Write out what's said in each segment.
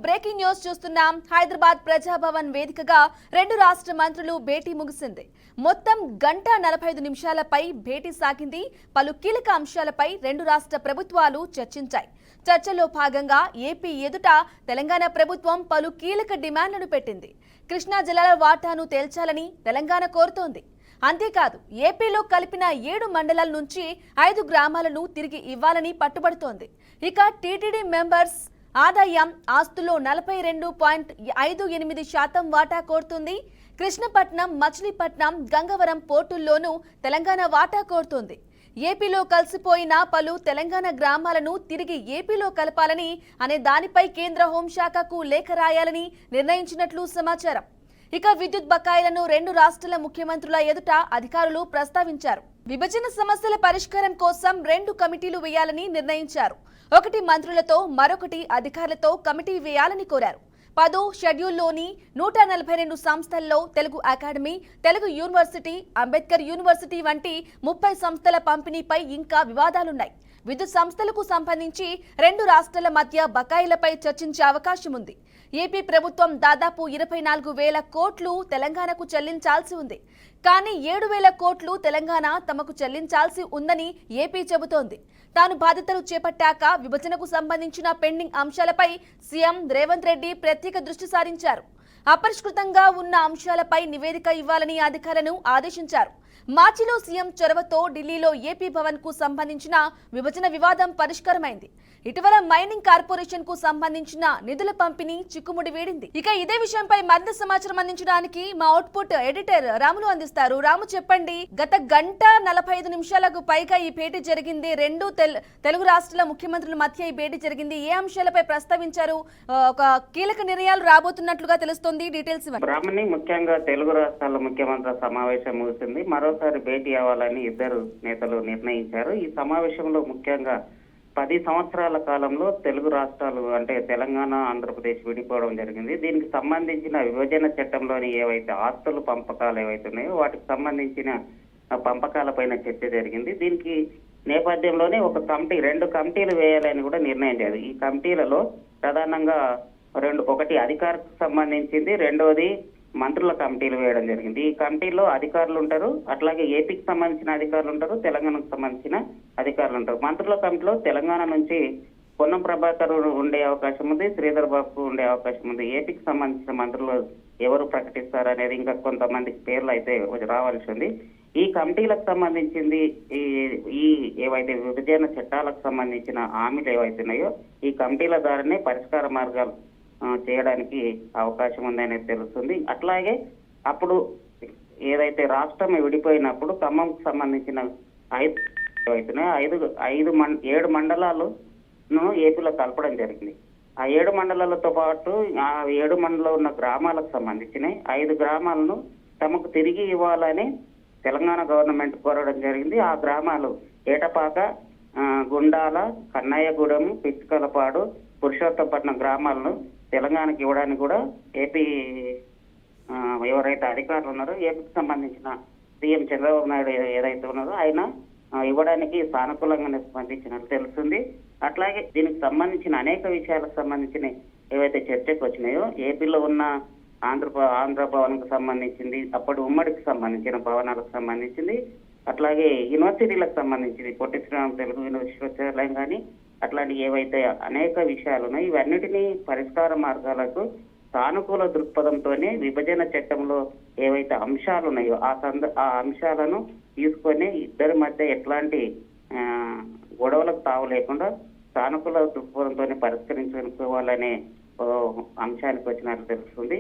Breaking news చూస్తున్నాం. హైదరాబాద్ ప్రజాభవన్ వేదికగా రెండు రాష్ట్ర మంత్రులు భేటీ ముగిసింది. మొత్తం గంట 45 నిమిషాలపై భేటీ సాగింది. పలు కీలక అంశాలపై రెండు రాష్ట్ర ప్రభుత్వాలు చర్చించాయి. చర్చలో భాగంగా ఏపీ ఎదుట తెలంగాణ ప్రభుత్వం పలు కీలక డిమాండ్లను పెట్టింది. కృష్ణా జలాల వాటాను తేల్చాలని తెలంగాణ కోరుతోంది. అంతేకాదు ఏపీలో కలిపిన 7 మండలాల నుంచి 5 గ్రామాలను తిరిగి ఇవ్వాలని పట్టుబడుతోంది. ఇక టీటీడీ మెంబర్స్ ఆదాయం ఆస్తుల్లో 42.58% వాటా కోరుతుంది. కృష్ణపట్నం, మచిలీపట్నం, గంగవరం పోర్టుల్లోనూ తెలంగాణ వాటా కోరుతుంది. ఏపీలో కలిసిపోయిన పలు తెలంగాణ గ్రామాలను తిరిగి ఏపీలో కలపాలని అనే దానిపై కేంద్ర హోంశాఖకు లేఖ రాయాలని నిర్ణయించినట్లు సమాచారం. ఇక విద్యుత్ బకాయిలను రెండు రాష్ట్రాల ముఖ్యమంత్రుల ఎదుట అధికారులు ప్రస్తావించారు. విభజన సమస్యల పరిష్కారం కోసం 2 కమిటీలు వేయాలని నిర్ణయించారు. ఒకటి మంత్రులతో, మరొకటి అధికారులతో కమిటీ వేయాలని కోరారు. 10 షెడ్యూల్లోని 142 సంస్థల్లో Telugu academy, Telugu university, Ambedkar university వంటి 30 సంస్థల పంపిణీపై ఇంకా వివాదాలున్నాయి. విద్యుత్ సంస్థలకు సంబంధించి రెండు రాష్ట్రాల మధ్య బకాయిలపై చర్చించే అవకాశం ఉంది. ఏపీ ప్రభుత్వం దాదాపు 24,000 కోట్లు తెలంగాణకు చెల్లించాల్సి ఉంది. కానీ 7,000 కోట్లు తెలంగాణ తమకు చెల్లించాల్సి ఉందని ఏపీ చెబుతోంది. తాను బాధ్యతలు చేపట్టాక విభజనకు సంబంధించిన పెండింగ్ అంశాలపై సీఎం రేవంత్ రెడ్డి ప్రత్యేక దృష్టి సారించారు. అపరిష్కృతంగా ఉన్న అంశాలపై నివేదిక ఇవ్వాలని అధికారులను ఆదేశించారు. మార్చిలో సీఎం చొరవతో ఢిల్లీలో ఏపీ భవన్ కు సంబంధించిన విభజన వివాదం పరిష్కారమైంది. ఇటీవల మైనింగ్ కార్పొరేషన్ కు సంబంధించిన నిధుల పంపిణీ చిక్కుముడి వేడింది. ఇక ఇదే విషయంపై మరింత సమాచారం అందించడానికి మా అవుట్పుట్ ఎడిటర్ రాములు అందిస్తారు. రాము, చెప్పండి. గత గంట 45 నిమిషాలకు పైగా ఈ భేటీ జరిగింది. రెండు తెలుగు రాష్ట్రాల ముఖ్యమంత్రుల మధ్య ఈ భేటీ జరిగింది. ఏ అంశాలపై ప్రస్తావించారు? ఒక కీలక నిర్ణయాలు రాబోతున్నట్లుగా తెలుస్తోంది. డీటెయిల్స్ బ్రాహ్మణి ముఖ్యంగా తెలుగు రాష్ట్రాల ముఖ్యమంత్రుల సమావేశం ముగిసింది. మరోసారి భేటీ అవ్వాలని ఇద్దరు నేతలు నిర్ణయించారు. ఈ సమావేశంలో ముఖ్యంగా 10 సంవత్సరాల కాలంలో తెలుగు రాష్ట్రాలు అంటే తెలంగాణ, ఆంధ్రప్రదేశ్ విడిపోవడం జరిగింది. దీనికి సంబంధించిన విభజన చట్టంలోని ఏవైతే ఆస్తుల పంపకాలు ఏవైతే ఉన్నాయో వాటికి సంబంధించిన పంపకాలపైన చర్చ జరిగింది. దీనికి నేపథ్యంలోనే ఒక కమిటీ, 2 కమిటీలు వేయాలని కూడా నిర్ణయం చేయాలి. ఈ కమిటీలలో ప్రధానంగా ఒకటి అధికారికి సంబంధించింది, రెండవది మంత్రుల కమిటీలు వేయడం జరిగింది. ఈ కమిటీలో అధికారులు ఉంటారు, అట్లాగే ఏపీకి సంబంధించిన అధికారులు ఉంటారు, తెలంగాణకు సంబంధించిన అధికారులు ఉంటారు. మంత్రుల కమిటీలో తెలంగాణ నుంచి పొన్నం ప్రభాకర్ ఉండే అవకాశం ఉంది, శ్రీధర్ బాబు ఉండే అవకాశం ఉంది. ఏపీకి సంబంధించిన మంత్రులు ఎవరు ప్రకటిస్తారు అనేది ఇంకా కొంతమందికి పేర్లు అయితే రావాల్సి ఉంది. ఈ కమిటీలకు సంబంధించింది ఈ ఏవైతే విభజన చట్టాలకు సంబంధించిన హామీలు ఏవైతే ఉన్నాయో ఈ కమిటీల ద్వారానే పరిష్కార మార్గాలు చేయడానికి అవకాశం ఉందనేది తెలుస్తుంది. అట్లాగే అప్పుడు ఏదైతే రాష్ట్రం విడిపోయినప్పుడు ఖమ్మంకు సంబంధించిన 7 మండలాలను ఏపీలో కలపడం జరిగింది. ఆ 7 మండలాలతో పాటు ఆ 7 మండలంలో ఉన్న గ్రామాలకు సంబంధించిన 5 గ్రామాలను తమకు తిరిగి ఇవ్వాలని తెలంగాణ గవర్నమెంట్ కోరడం జరిగింది. ఆ గ్రామాలు ఏటపాక, గుండాల, కన్నయ్యగూడెం, పిచ్చుకలపాడు, పురుషోత్తపట్నం గ్రామాలను తెలంగాణకి ఇవ్వడానికి కూడా ఏపీ ఎవరైతే అధికారులు ఉన్నారో ఏపీకి సంబంధించిన సీఎం చంద్రబాబు నాయుడు ఏదైతే ఉన్నారో ఆయన ఇవ్వడానికి సానుకూలంగానే స్పందించినట్టు తెలుస్తుంది. అట్లాగే దీనికి సంబంధించిన అనేక విషయాలకు సంబంధించిన ఏవైతే చర్చకు వచ్చినాయో ఏపీలో ఉన్న ఆంధ్ర భవన్కు సంబంధించింది, అప్పటి ఉమ్మడికి సంబంధించిన భవనాలకు సంబంధించింది, అట్లాగే యూనివర్సిటీలకు సంబంధించింది, పొట్టి శ్రీరాములు తెలుగు విశ్వవిద్యాలయం కానీ అట్లాంటి ఏవైతే అనేక విషయాలు ఉన్నాయో ఇవన్నిటినీ పరిష్కార మార్గాలకు సానుకూల దృక్పథంతోనే విభజన చట్టంలో ఏవైతే అంశాలు ఉన్నాయో ఆ అంశాలను తీసుకొని ఇద్దరి మధ్య ఎట్లాంటి గొడవలకు తావు లేకుండా సానుకూల దృక్పథంతోనే పరిష్కరించుకోవాలనే అంశానికి వచ్చినట్లు తెలుస్తుంది.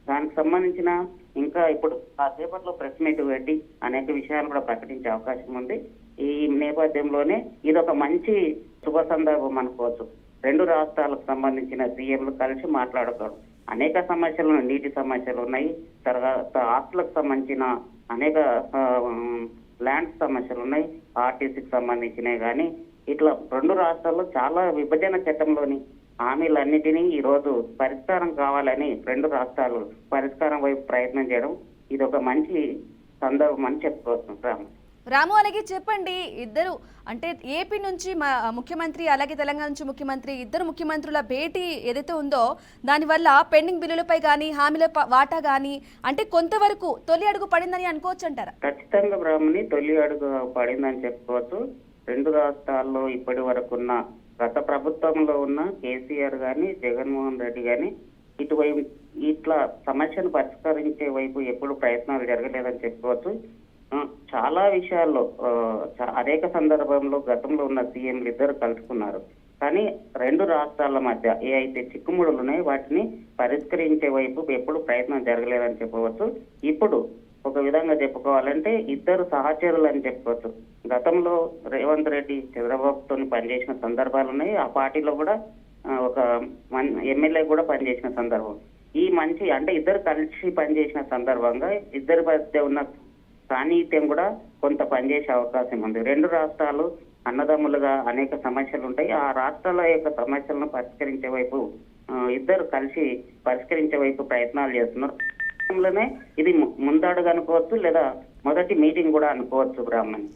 దానికి సంబంధించిన ఇంకా ఇప్పుడు కాసేపట్లో ప్రెస్ మీట్ పెట్టి అనేక విషయాలు కూడా ప్రకటించే అవకాశం ఉంది. ఈ నేపథ్యంలోనే ఇది ఒక మంచి శుభ సందర్భం అనుకోవచ్చు. రెండు రాష్ట్రాలకు సంబంధించిన సీఎంలు కలిసి మాట్లాడతారు. అనేక సమస్యలు, నీటి సమస్యలు ఉన్నాయి, తర్వాత ఆస్తులకు సంబంధించిన అనేక ల్యాండ్ సమస్యలు ఉన్నాయి, ఆర్టీసీకి సంబంధించినవి కానీ ఇట్లా రెండు రాష్ట్రాల్లో చాలా విభజన చట్టంలోని హామీలన్నిటినీ ఈ రోజు పరిష్కారం కావాలని రెండు రాష్ట్రాలు పరిష్కారం వైపు ప్రయత్నం చేయడం ఇది ఒక మంచి సందర్భం అని చెప్పుకోవచ్చు. రాము అలాగే చెప్పండి, ఇద్దరు అంటే ఏపీ నుంచి ముఖ్యమంత్రి అలాగే తెలంగాణ నుంచి ముఖ్యమంత్రి ఇద్దరు ముఖ్యమంత్రుల భేటీ ఏదైతే ఉందో దానివల్ల పెండింగ్ బిల్లులపై కానీ హామీల వాటా కానీ అంటే కొంతవరకు తొలి అడుగు పడిందని అనుకోవచ్చు అంటారా? ఖచ్చితంగా బ్రాహ్మణి తొలి అడుగు పడిందని చెప్పుకోవచ్చు. రెండు రాష్ట్రాల్లో ఇప్పటి వరకున్న గత ప్రభుత్వంలో ఉన్న కేసీఆర్ గాని జగన్మోహన్ రెడ్డి గాని ఇటువైపు ఇట్లా సమస్యను పరిష్కరించే వైపు ఎప్పుడు ప్రయత్నాలు జరగలేదని చెప్పుకోవచ్చు. చాలా విషయాల్లో అనేక సందర్భంలో గతంలో ఉన్న సీఎంలు ఇద్దరు కలుసుకున్నారు. కానీ రెండు రాష్ట్రాల మధ్య ఏ అయితే చిక్కుముడులు ఉన్నాయో వాటిని పరిష్కరించే వైపు ఎప్పుడు ప్రయత్నం జరగలేదని చెప్పవచ్చు. ఇప్పుడు ఒక విధంగా చెప్పుకోవాలంటే ఇద్దరు సహచరులు అని చెప్పుకోవచ్చు. గతంలో రేవంత్ రెడ్డి చంద్రబాబుతో పనిచేసిన సందర్భాలు ఉన్నాయి. ఆ పార్టీలో కూడా ఒక ఎమ్మెల్యే కూడా పనిచేసిన సందర్భం. ఈ మంచి అంటే ఇద్దరు కలిసి పనిచేసిన సందర్భంగా ఇద్దరి మధ్య ఉన్న సాన్నిహిత్యం కూడా కొంత పనిచేసే అవకాశం ఉంది. రెండు రాష్ట్రాలు అన్నదమ్ములుగా అనేక సమస్యలు ఉంటాయి. ఆ రాష్ట్రాల యొక్క సమస్యలను పరిష్కరించే వైపు ఇద్దరు కలిసి పరిష్కరించే వైపు ప్రయత్నాలు చేస్తున్నారు. ఇది ముందడుగు అనుకోవచ్చు, లేదా మొదటి మీటింగ్ కూడా అనుకోవచ్చు. బ్రాహ్మణ్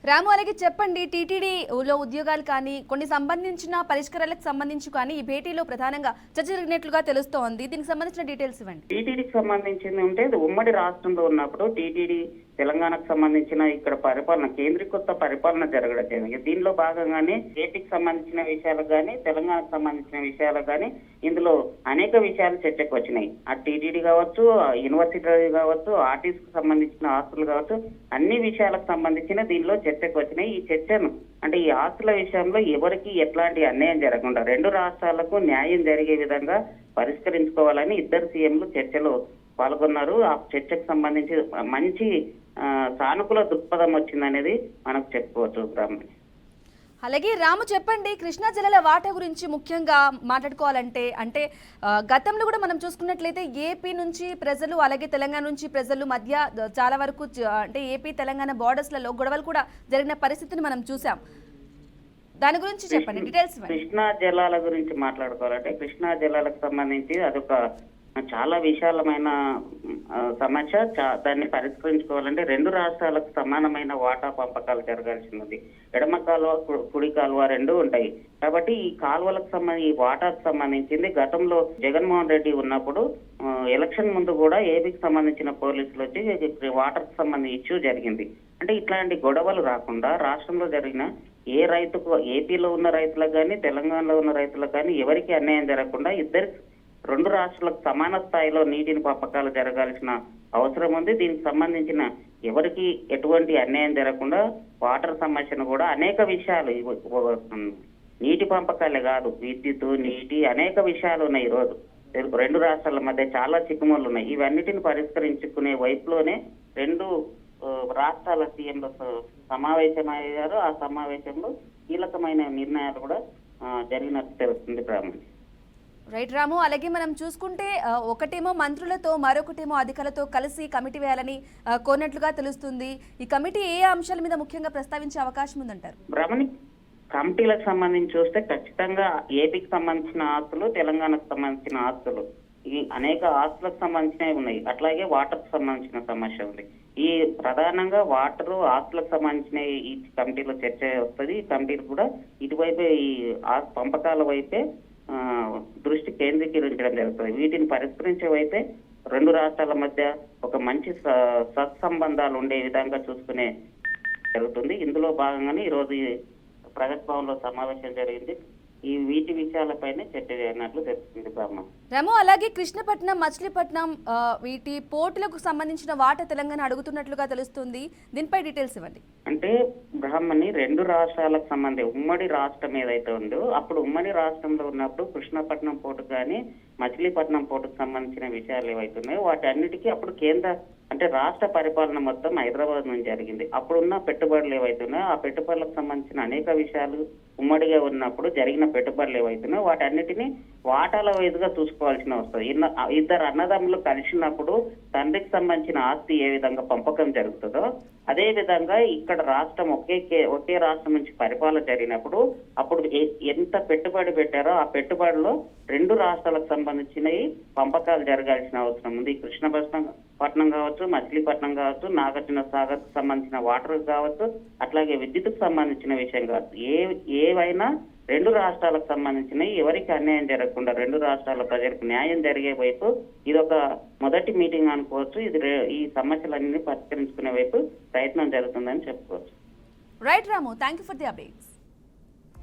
రాము అలాగే చెప్పండి, టీటీడీలో ఉద్యోగాలు కానీ కొన్ని సంబంధించిన పరిష్కారాలకు సంబంధించి కానీ ఈ భేటీలో ప్రధానంగా చర్చ జరిగినట్లుగా తెలుస్తోంది. దీనికి సంబంధించిన డీటెయిల్స్ ఇవ్వండి. టీటీడీకి సంబంధించింది ఉంటే ఉమ్మడి రాష్ట్రంలో ఉన్నప్పుడు టీటీడీ తెలంగాణకు సంబంధించిన ఇక్కడ పరిపాలన కేంద్రీకృత పరిపాలన జరగడం జరిగింది. దీనిలో భాగంగానే ఏపీకి సంబంధించిన విషయాలకు కానీ తెలంగాణకు సంబంధించిన విషయాలకు కానీ ఇందులో అనేక విషయాలు చర్చకు వచ్చినాయి. ఆ టీటీడీ కావచ్చు, యూనివర్సిటీ కావచ్చు, ఆర్టీసీకి సంబంధించిన ఆస్తులు కావచ్చు, అన్ని విషయాలకు సంబంధించిన దీనిలో చర్చకు వచ్చినాయి. ఈ చర్చను అంటే ఈ ఆస్తుల విషయంలో ఎవరికి ఎట్లాంటి అన్యాయం జరగకుండా రెండు రాష్ట్రాలకు న్యాయం జరిగే విధంగా పరిష్కరించుకోవాలని ఇద్దరు సీఎంలు చర్చలో పాల్గొన్నారు. ఆ చర్చకు సంబంధించి మంచి సానుకూల దృక్పథం వచ్చిందనేది మనకు చెప్పుకోవచ్చు. బ్రాహ్మణి అలాగే రాము చెప్పండి, కృష్ణా జిల్లాల వాటా గురించి ముఖ్యంగా మాట్లాడుకోవాలంటే అంటే గతంలో కూడా మనం చూసుకున్నట్లయితే ఏపీ నుంచి ప్రజలు అలాగే తెలంగాణ నుంచి ప్రజలు మధ్య చాలా వరకు అంటే ఏపీ తెలంగాణ బార్డర్స్లలో గొడవలు కూడా జరిగిన పరిస్థితిని మనం చూసాం. దాని గురించి చెప్పండి డీటెయిల్స్. కృష్ణా జలాల గురించి మాట్లాడుకోవాలంటే కృష్ణా జలాలకు సంబంధించి అదొక చాలా విశాలమైన సమస్య. దాన్ని పరిష్కరించుకోవాలంటే రెండు రాష్ట్రాలకు సమానమైన వాటా పంపకాలు జరగాల్సినది. ఎడమ కాలువ కుడి కాలువ రెండు ఉంటాయి కాబట్టి ఈ కాలువలకు సంబంధించి ఈ వాటాకు సంబంధించింది గతంలో జగన్మోహన్ రెడ్డి ఉన్నప్పుడు ఎలక్షన్ ముందు కూడా ఏపీకి సంబంధించిన పోలీసులు వచ్చి వాటర్ కు సంబంధించి ఇష్యూ జరిగింది. అంటే ఇట్లాంటి గొడవలు రాకుండా రాష్ట్రంలో జరిగిన ఏ రైతుకు ఏపీలో ఉన్న రైతులకు కానీ తెలంగాణలో ఉన్న రైతులకు కానీ ఎవరికి అన్యాయం జరగకుండా రెండు రాష్ట్రాలకు సమాన స్థాయిలో నీటిని పంపకాలు జరగాల్సిన అవసరం ఉంది. దీనికి సంబంధించిన ఎవరికి ఎటువంటి అన్యాయం జరగకుండా వాటర్ సమస్యను కూడా అనేక విషయాలు నీటి పంపకాలే కాదు, విద్యుత్, నీటి అనేక విషయాలు ఉన్నాయి. ఈ రోజు రెండు రాష్ట్రాల మధ్య చాలా చిక్కుముళ్ళు ఉన్నాయి. ఇవన్నిటిని పరిష్కరించుకునే వైపులోనే రెండు రాష్ట్రాల సీఎంలతో సమావేశమయ్యారు. ఆ సమావేశంలో కీలకమైన నిర్ణయాలు కూడా జరిగినట్టు తెలుస్తుంది. బ్రాహ్మణి రైట్ రాము అలాగే మనం చూసుకుంటే ఒకటేమో మంత్రులతో మరొకటేమో అధికారులతో కలిసి కమిటీ వేయాలని కోరినట్లుగా తెలుస్తుంది. ఈ కమిటీ ఏ అంశాల మీద ముఖ్యంగా ప్రస్తావించే అవకాశం ఉందంటారు? బ్రాహ్మణి కమిటీలకు సంబంధించి చూస్తే ఖచ్చితంగా ఏపీకి సంబంధించిన ఆస్తులు, తెలంగాణకు సంబంధించిన ఆస్తులు, ఈ అనేక ఆస్తులకు సంబంధించినవి ఉన్నాయి. అట్లాగే వాటర్ కు సంబంధించిన సమస్య ఉంది. ఈ ప్రధానంగా వాటర్ ఆస్తులకు సంబంధించిన ఈ కమిటీలో చర్చ వస్తుంది. ఈ కమిటీలు కూడా ఇటువైపే ఈ పంపకాల వైపే దృష్టి కేంద్రీకరించడం జరుగుతుంది. వీటిని పరిష్కరించే వైపే రెండు రాష్ట్రాల మధ్య ఒక మంచి సత్సంబంధాలు ఉండే విధంగా చూసుకునే జరుగుతుంది. ఇందులో భాగంగానే ఈరోజు ప్రగతి భవన్ లో సమావేశం జరిగింది. వీటి విషయాలపైనే చర్చ జరిగినట్లు తెలుస్తుంది. రాము అలాగే కృష్ణపట్నం, మచిలీపట్నం వీటి పోర్టులకు సంబంధించిన వాటా తెలంగాణ అడుగుతున్నట్లుగా తెలుస్తుంది. దీనిపై డీటెయిల్స్ ఇవ్వండి. అంటే బ్రాహ్మణి రెండు రాష్ట్రాలకు సంబంధించి ఉమ్మడి రాష్ట్రం ఏదైతే ఉందో అప్పుడు ఉమ్మడి రాష్ట్రంలో ఉన్నప్పుడు కృష్ణపట్నం పోర్టు కానీ మచిలీపట్నం పోర్టుకు సంబంధించిన విషయాలు ఏవైతున్నాయో వాటి అన్నిటికీ అప్పుడు కేంద్ర అంటే రాష్ట్ర పరిపాలన మొత్తం హైదరాబాద్ నుంచి జరిగింది. అప్పుడున్న పెట్టుబడులు ఏవైతున్నాయో ఆ పెట్టుబడులకు సంబంధించిన అనేక విషయాలు ఉమ్మడిగా ఉన్నప్పుడు జరిగిన పెట్టుబడులు ఏవైతున్నాయో వాటి అన్నిటినీ వాటాల వైదుగా చూసుకోవాల్సిన వస్తుంది. ఇద్దరు అన్నదమ్ములు కలిసినప్పుడు తండ్రికి సంబంధించిన ఆస్తి ఏ విధంగా పంపకం జరుగుతుందో అదే విధంగా ఇక్కడ రాష్ట్రం ఒకే రాష్ట్రం నుంచి పరిపాలన జరిగినప్పుడు అప్పుడు ఎంత పెట్టుబడి పెట్టారో ఆ పెట్టుబడిలో 2 రాష్ట్రాలకు సంబంధించినవి పంపకాలు జరగాల్సిన అవసరం ఉంది. కృష్ణపట్నం కావచ్చు, మచిలీపట్నం కావచ్చు, నాగార్జున సాగర్ కు సంబంధించిన వాటర్ కావచ్చు, అట్లాగే విద్యుత్కు సంబంధించిన విషయం కావచ్చు, ఏవైనా 2 రాష్ట్రాలకు సంబంధించినవి ఎవరికి అన్యాయం జరగకుండా 2 రాష్ట్రాల ప్రజలకు న్యాయం జరిగే వైపు ఇదొక మొదటి మీటింగ్ అనుకోవచ్చు. ఈ సమస్యలన్నీ పరిష్కరించుకునే వైపు ప్రయత్నం జరుగుతుందని చెప్పుకోవచ్చు. Right Ramu, thank you for the updates.